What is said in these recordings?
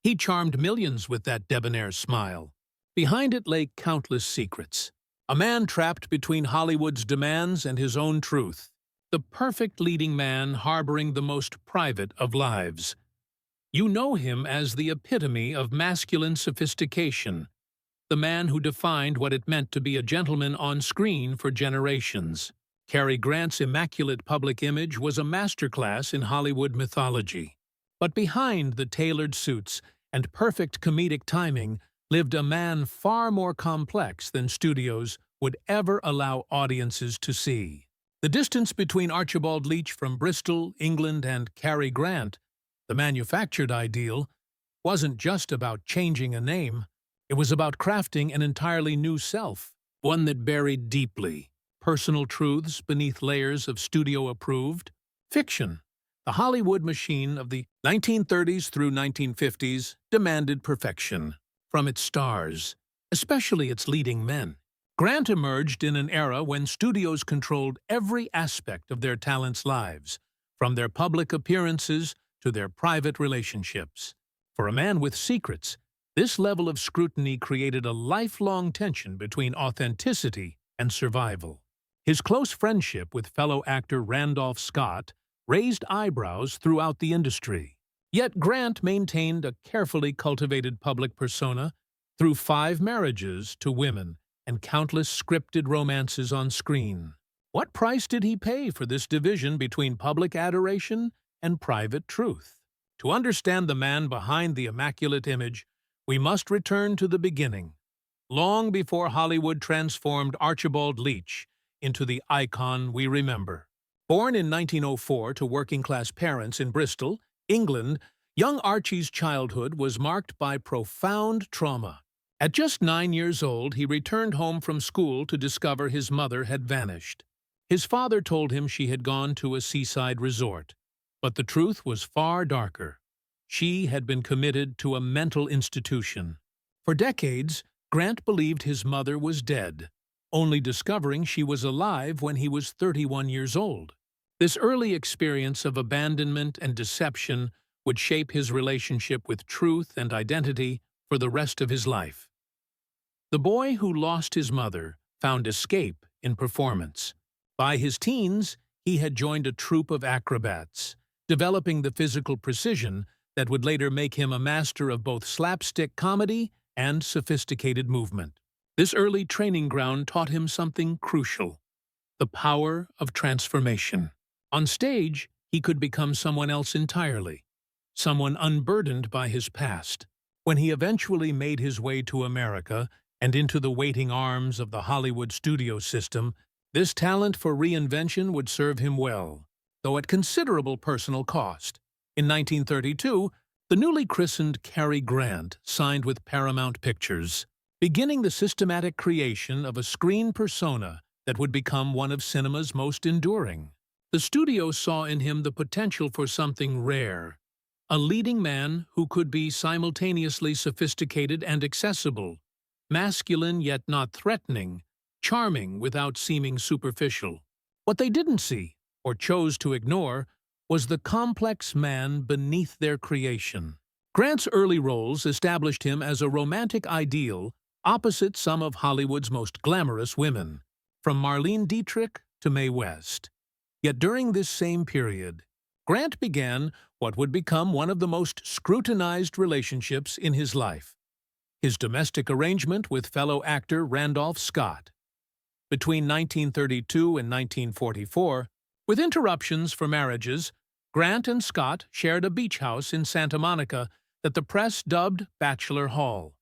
He charmed millions with that debonair smile. Behind it lay countless secrets. A man trapped between Hollywood's demands and his own truth. The perfect leading man harboring the most private of lives. You know him as the epitome of masculine sophistication, the man who defined what it meant to be a gentleman on screen for generations. Cary Grant's immaculate public image was a masterclass in Hollywood mythology. But behind the tailored suits and perfect comedic timing lived a man far more complex than studios would ever allow audiences to see. The distance between Archibald Leach from Bristol, England, and Cary Grant, the manufactured ideal, wasn't just about changing a name. It was about crafting an entirely new self, one that buried deeply personal truths beneath layers of studio-approved fiction. The Hollywood machine of the 1930s through 1950s demanded perfection from its stars, especially its leading men. Grant emerged in an era when studios controlled every aspect of their talents' lives, from their public appearances to their private relationships. For a man with secrets, this level of scrutiny created a lifelong tension between authenticity and survival. His close friendship with fellow actor Randolph Scott raised eyebrows throughout the industry. Yet Grant maintained a carefully cultivated public persona through 5 marriages to women and countless scripted romances on screen. What price did he pay for this division between public adoration and private truth? To understand the man behind the immaculate image, we must return to the beginning, long before Hollywood transformed Archibald Leach into the icon we remember. Born in 1904 to working-class parents in Bristol, England, young Archie's childhood was marked by profound trauma. At just 9 years old, he returned home from school to discover his mother had vanished. His father told him she had gone to a seaside resort, but the truth was far darker. She had been committed to a mental institution. For decades, Grant believed his mother was dead, only discovering she was alive when he was 31 years old. This early experience of abandonment and deception would shape his relationship with truth and identity for the rest of his life. The boy who lost his mother found escape in performance. By his teens, he had joined a troupe of acrobats, developing the physical precision that would later make him a master of both slapstick comedy and sophisticated movement. This early training ground taught him something crucial: the power of transformation. On stage, he could become someone else entirely, someone unburdened by his past. When he eventually made his way to America and into the waiting arms of the Hollywood studio system, this talent for reinvention would serve him well, though at considerable personal cost. In 1932, the newly christened Cary Grant signed with Paramount Pictures, beginning the systematic creation of a screen persona that would become one of cinema's most enduring. The studio saw in him the potential for something rare, a leading man who could be simultaneously sophisticated and accessible, masculine yet not threatening, charming without seeming superficial. What they didn't see, or chose to ignore, was the complex man beneath their creation. Grant's early roles established him as a romantic ideal opposite some of Hollywood's most glamorous women, from Marlene Dietrich to Mae West. Yet during this same period, Grant began what would become one of the most scrutinized relationships in his life: his domestic arrangement with fellow actor Randolph Scott. Between 1932 and 1944, with interruptions for marriages, Grant and Scott shared a beach house in Santa Monica that the press dubbed Bachelor Hall.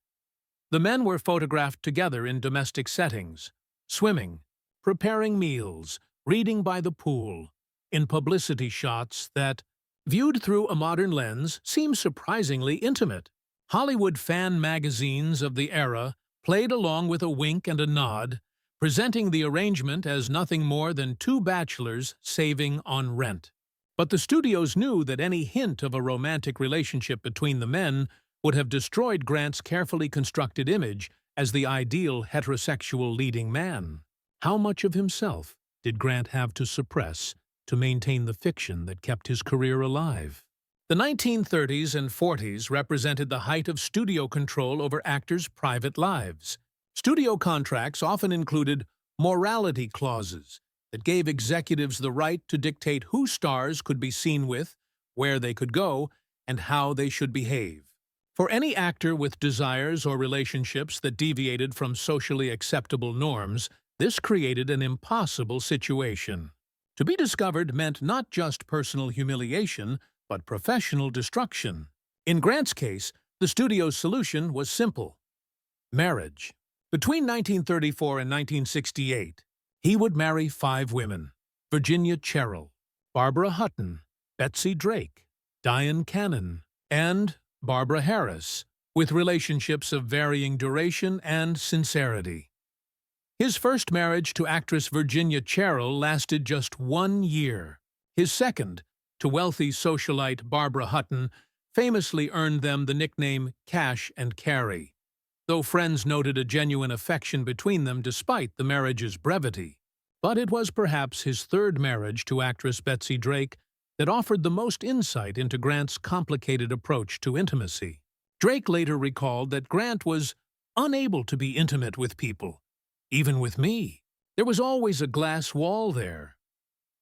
The men were photographed together in domestic settings, swimming, preparing meals, reading by the pool, in publicity shots that, viewed through a modern lens, seem surprisingly intimate. Hollywood fan magazines of the era played along with a wink and a nod, presenting the arrangement as nothing more than 2 bachelors saving on rent. But the studios knew that any hint of a romantic relationship between the men would have destroyed Grant's carefully constructed image as the ideal heterosexual leading man. How much of himself did Grant have to suppress to maintain the fiction that kept his career alive? The 1930s and 40s represented the height of studio control over actors' private lives. Studio contracts often included morality clauses that gave executives the right to dictate who stars could be seen with, where they could go, and how they should behave. For any actor with desires or relationships that deviated from socially acceptable norms, this created an impossible situation. To be discovered meant not just personal humiliation, but professional destruction. In Grant's case, the studio's solution was simple: marriage. Between 1934 and 1968, he would marry 5 women: Virginia Cherrill, Barbara Hutton, Betsy Drake, Diane Cannon, and Barbara Harris, with relationships of varying duration and sincerity. His first marriage to actress Virginia Cherrill lasted just 1 year. His second, to wealthy socialite Barbara Hutton, famously earned them the nickname Cash and Cary, though friends noted a genuine affection between them despite the marriage's brevity. But it was perhaps his third marriage to actress Betsy Drake that offered the most insight into Grant's complicated approach to intimacy. Drake later recalled that Grant was unable to be intimate with people. Even with me, there was always a glass wall there.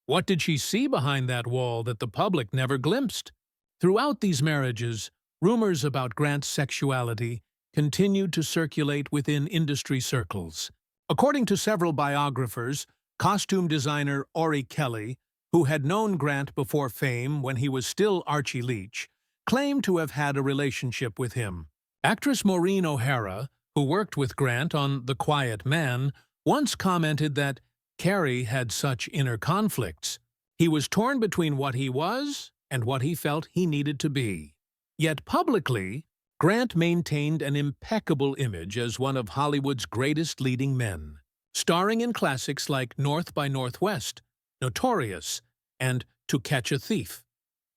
What did she see behind that wall that the public never glimpsed? Throughout these marriages, rumors about Grant's sexuality continued to circulate within industry circles. According to several biographers, costume designer Ori Kelly, who had known Grant before fame when he was still Archie Leach, claimed to have had a relationship with him. Actress Maureen O'Hara, who worked with Grant on The Quiet Man, once commented that Cary had such inner conflicts. He was torn between what he was and what he felt he needed to be. Yet publicly, Grant maintained an impeccable image as one of Hollywood's greatest leading men, starring in classics like North by Northwest, Notorious, and To Catch a Thief.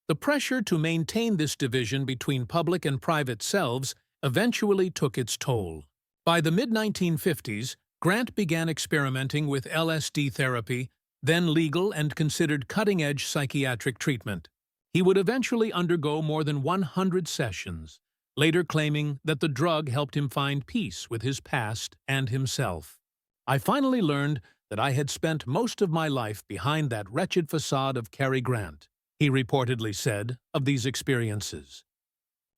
The pressure to maintain this division between public and private selves eventually took its toll. By the mid-1950s, Grant began experimenting with LSD therapy, then legal and considered cutting-edge psychiatric treatment. He would eventually undergo more than 100 sessions, later claiming that the drug helped him find peace with his past and himself. "I finally learned that I had spent most of my life behind that wretched facade of Cary Grant," he reportedly said of these experiences.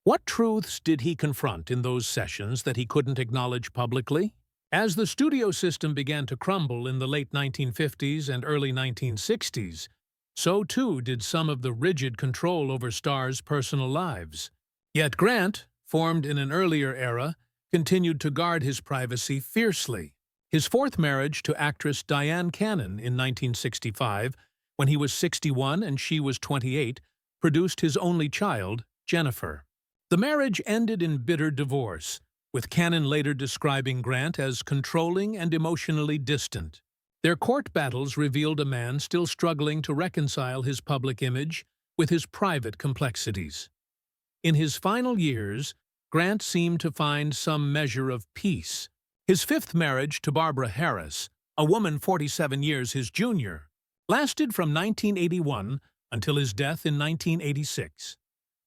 What truths did he confront in those sessions that he couldn't acknowledge publicly? As the studio system began to crumble in the late 1950s and early 1960s, so too did some of the rigid control over stars' personal lives. Yet Grant, formed in an earlier era, continued to guard his privacy fiercely. His fourth marriage to actress Diane Cannon in 1965, when he was 61 and she was 28, produced his only child, Jennifer. The marriage ended in bitter divorce, with Cannon later describing Grant as controlling and emotionally distant. Their court battles revealed a man still struggling to reconcile his public image with his private complexities. In his final years, Grant seemed to find some measure of peace. His fifth marriage to Barbara Harris, a woman 47 years his junior, lasted from 1981 until his death in 1986.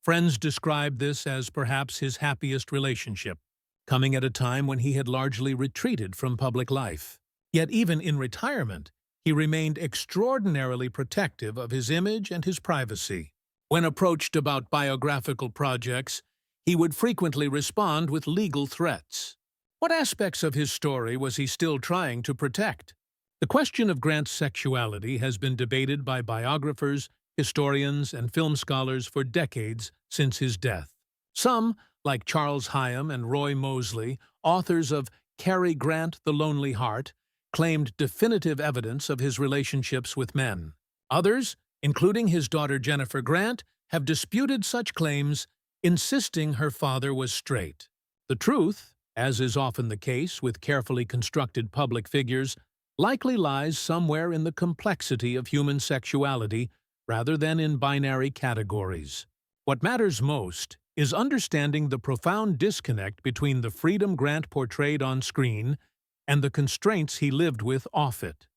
Friends described this as perhaps his happiest relationship, coming at a time when he had largely retreated from public life. Yet even in retirement, he remained extraordinarily protective of his image and his privacy. When approached about biographical projects, he would frequently respond with legal threats. What aspects of his story was he still trying to protect? The question of Grant's sexuality has been debated by biographers, historians, and film scholars for decades since his death. Some, like Charles Hyam and Roy Mosley, authors of Cary Grant, The Lonely Heart, claimed definitive evidence of his relationships with men. Others, including his daughter Jennifer Grant, have disputed such claims, insisting her father was straight. The truth, as is often the case with carefully constructed public figures, likely lies somewhere in the complexity of human sexuality rather than in binary categories. What matters most is understanding the profound disconnect between the freedom Grant portrayed on screen and the constraints he lived with off it.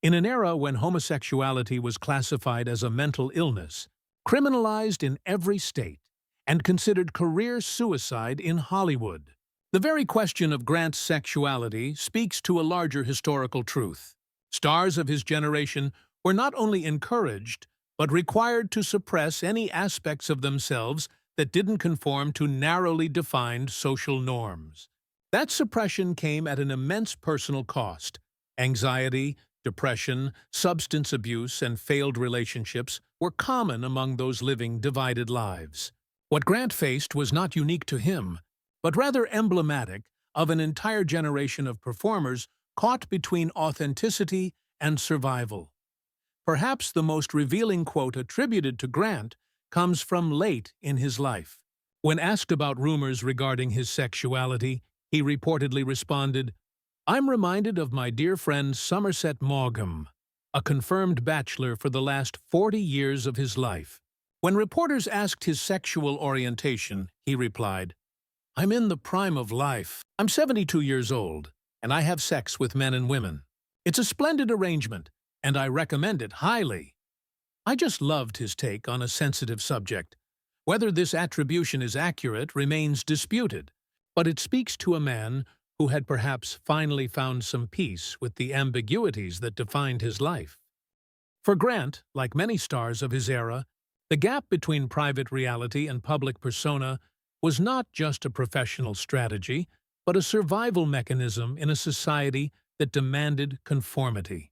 In an era when homosexuality was classified as a mental illness, criminalized in every state, and considered career suicide in Hollywood. The very question of Grant's sexuality speaks to a larger historical truth. Stars of his generation were not only encouraged, but required to suppress any aspects of themselves that didn't conform to narrowly defined social norms. That suppression came at an immense personal cost. Anxiety, depression, substance abuse, and failed relationships were common among those living divided lives. What Grant faced was not unique to him, but rather emblematic of an entire generation of performers caught between authenticity and survival. Perhaps the most revealing quote attributed to Grant comes from late in his life. When asked about rumors regarding his sexuality, he reportedly responded, "I'm reminded of my dear friend Somerset Maugham, a confirmed bachelor for the last 40 years of his life." When reporters asked his sexual orientation, he replied, "I'm in the prime of life. I'm 72 years old, and I have sex with men and women. It's a splendid arrangement, and I recommend it highly." I just loved his take on a sensitive subject. Whether this attribution is accurate remains disputed, but it speaks to a man who had perhaps finally found some peace with the ambiguities that defined his life. For Grant, like many stars of his era, the gap between private reality and public persona was not just a professional strategy, but a survival mechanism in a society that demanded conformity.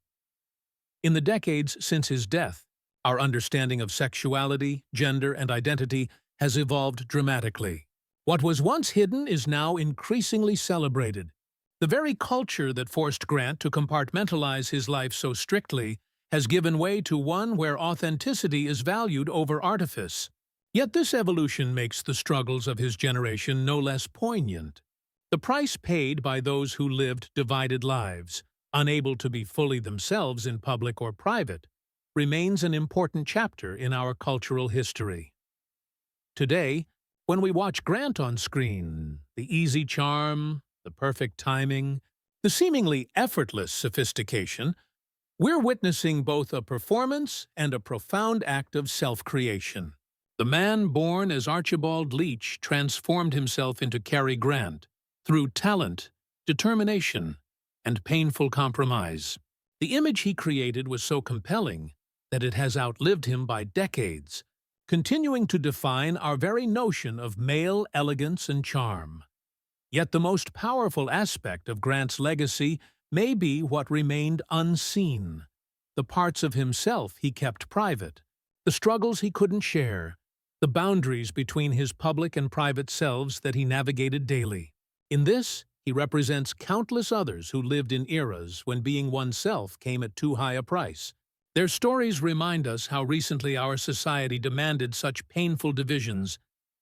In the decades since his death, our understanding of sexuality, gender, and identity has evolved dramatically. What was once hidden is now increasingly celebrated. The very culture that forced Grant to compartmentalize his life so strictly has given way to one where authenticity is valued over artifice. Yet this evolution makes the struggles of his generation no less poignant. The price paid by those who lived divided lives, unable to be fully themselves in public or private, remains an important chapter in our cultural history. Today, when we watch Grant on screen, the easy charm, the perfect timing, the seemingly effortless sophistication, we're witnessing both a performance and a profound act of self-creation. The man born as Archibald Leach transformed himself into Cary Grant through talent, determination, and painful compromise. The image he created was so compelling that it has outlived him by decades, continuing to define our very notion of male elegance and charm. Yet the most powerful aspect of Grant's legacy may be what remained unseen, the parts of himself he kept private, the struggles he couldn't share, the boundaries between his public and private selves that he navigated daily. In this, he represents countless others who lived in eras when being oneself came at too high a price. Their stories remind us how recently our society demanded such painful divisions,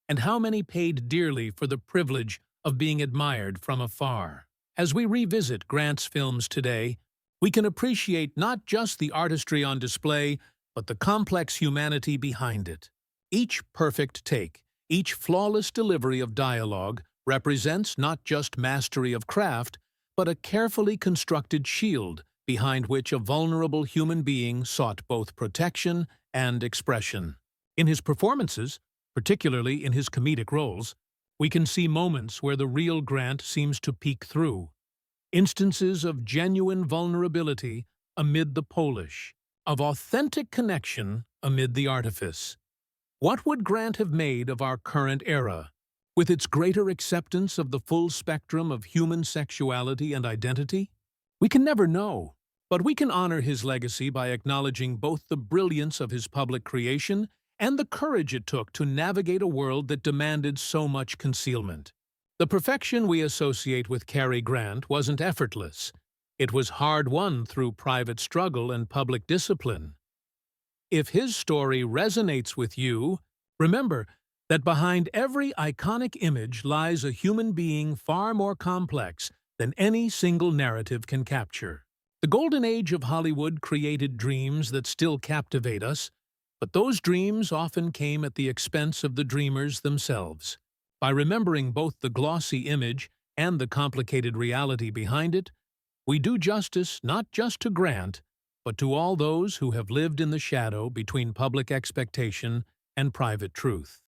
and how many paid dearly for the privilege of being admired from afar. As we revisit Grant's films today, we can appreciate not just the artistry on display, but the complex humanity behind it. Each perfect take, each flawless delivery of dialogue represents not just mastery of craft, but a carefully constructed shield behind which a vulnerable human being sought both protection and expression. In his performances, particularly in his comedic roles, we can see moments where the real Grant seems to peek through. Instances of genuine vulnerability amid the polish, of authentic connection amid the artifice. What would Grant have made of our current era, with its greater acceptance of the full spectrum of human sexuality and identity? We can never know, but we can honor his legacy by acknowledging both the brilliance of his public creation and the courage it took to navigate a world that demanded so much concealment. The perfection we associate with Cary Grant wasn't effortless. It was hard-won through private struggle and public discipline. If his story resonates with you, remember that behind every iconic image lies a human being far more complex than any single narrative can capture. The golden age of Hollywood created dreams that still captivate us, but those dreams often came at the expense of the dreamers themselves. By remembering both the glossy image and the complicated reality behind it, we do justice not just to Grant, but to all those who have lived in the shadow between public expectation and private truth.